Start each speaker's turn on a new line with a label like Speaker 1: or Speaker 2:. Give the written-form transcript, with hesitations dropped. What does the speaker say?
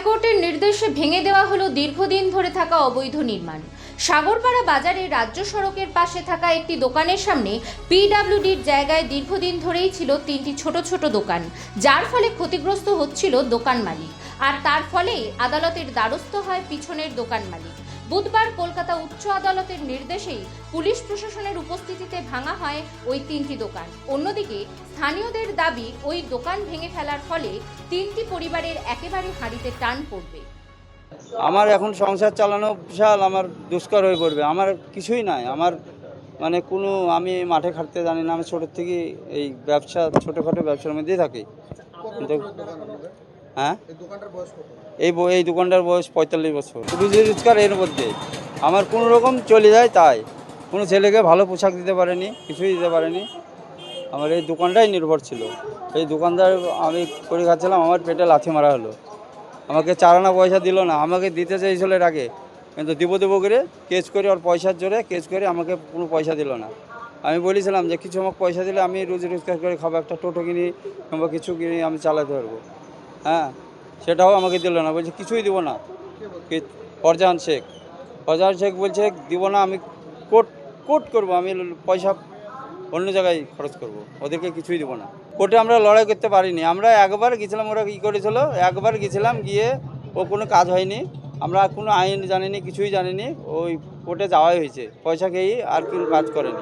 Speaker 1: হাইকোর্টের নির্দেশে ভেঙে দেওয়া হলো দীর্ঘদিন ধরে থাকা অবৈধ নির্মাণ। সাগরপাড়া বাজারে রাজ্য সড়কের পাশে থাকা একটি দোকানের সামনে পিডব্লিউডির জায়গায় দীর্ঘদিন ধরেই ছিল তিনটি ছোট ছোট দোকান, যার ফলে ক্ষতিগ্রস্ত হচ্ছিল দোকান মালিক, আর তার ফলে আদালতের দ্বারস্থ হয় পিছনের দোকান মালিক। বুধবার কলকাতা উচ্চ আদালতের নির্দেশেই পুলিশ প্রশাসনের উপস্থিতিতে ভাঙা হয় ওই তিনটি দোকান। অন্যদিকে স্থানীয়দের দাবি, ওই দোকান ভেঙে ফেলার ফলে তিনটি পরিবারের একেবারে হাঁড়িতে টান পড়বে।
Speaker 2: আমার এখন সংসার চালানো বিশাল আমার দুষ্কর হয়ে পড়বে। আমার কিছুই নাই, আমার মানে কোনো, আমি মাঠে খাটতে জানি না। আমি ছোটোর থেকে এই ব্যবসা, ছোটোখাটো ব্যবসার মধ্যেই থাকি। কিন্তু হ্যাঁ, এই দোকানটার বয়স 45 বছর। রুজি রোজগার এর মধ্যে আমার কোনো রকম চলে যায়। তাই কোনো ছেলেকে ভালো পোশাক দিতে পারেনি, কিছুই দিতে পারেনি। আমার এই দোকানটাই নির্ভর ছিল। এই দোকানদার আমি করে খাচ্ছিলাম, আমার পেটে লাথি মারা হলো। আমাকে 4 আনা পয়সা দিল না। আমাকে দিতে চেয়েছিল এর আগে, কিন্তু দেবো করে কেস করে, ওর পয়সার জোরে কেস করে আমাকে কোনো পয়সা দিল না। আমি বলেছিলাম যে কিছু আমাকে পয়সা দিলে আমি রুজি রোজগার করে খাবো, একটা টোটো কিনি কিংবা কিছু কিনি, আমি চালাতে পারবো। হ্যাঁ, সেটাও আমাকে দিল না, বলছে কিছুই দিব না। ফরজাহান শেখ বলছে দিব না, আমি কোর্ট করবো, আমি পয়সা অন্য জায়গায় খরচ করব, ওদেরকে কিছুই দেবো না। কোর্টে আমরা লড়াই করতে পারিনি। আমরা একবার গেছিলাম, ওরা কী করেছিল, একবার গেছিলাম, গিয়ে ও কোনো কাজ হয়নি। আমরা কোনো আইন জানিনি, কিছুই জানিনি। ওই কোর্টে যাওয়াই হয়েছে, পয়সা খেয়েই, আর কোনো কাজ করেনি।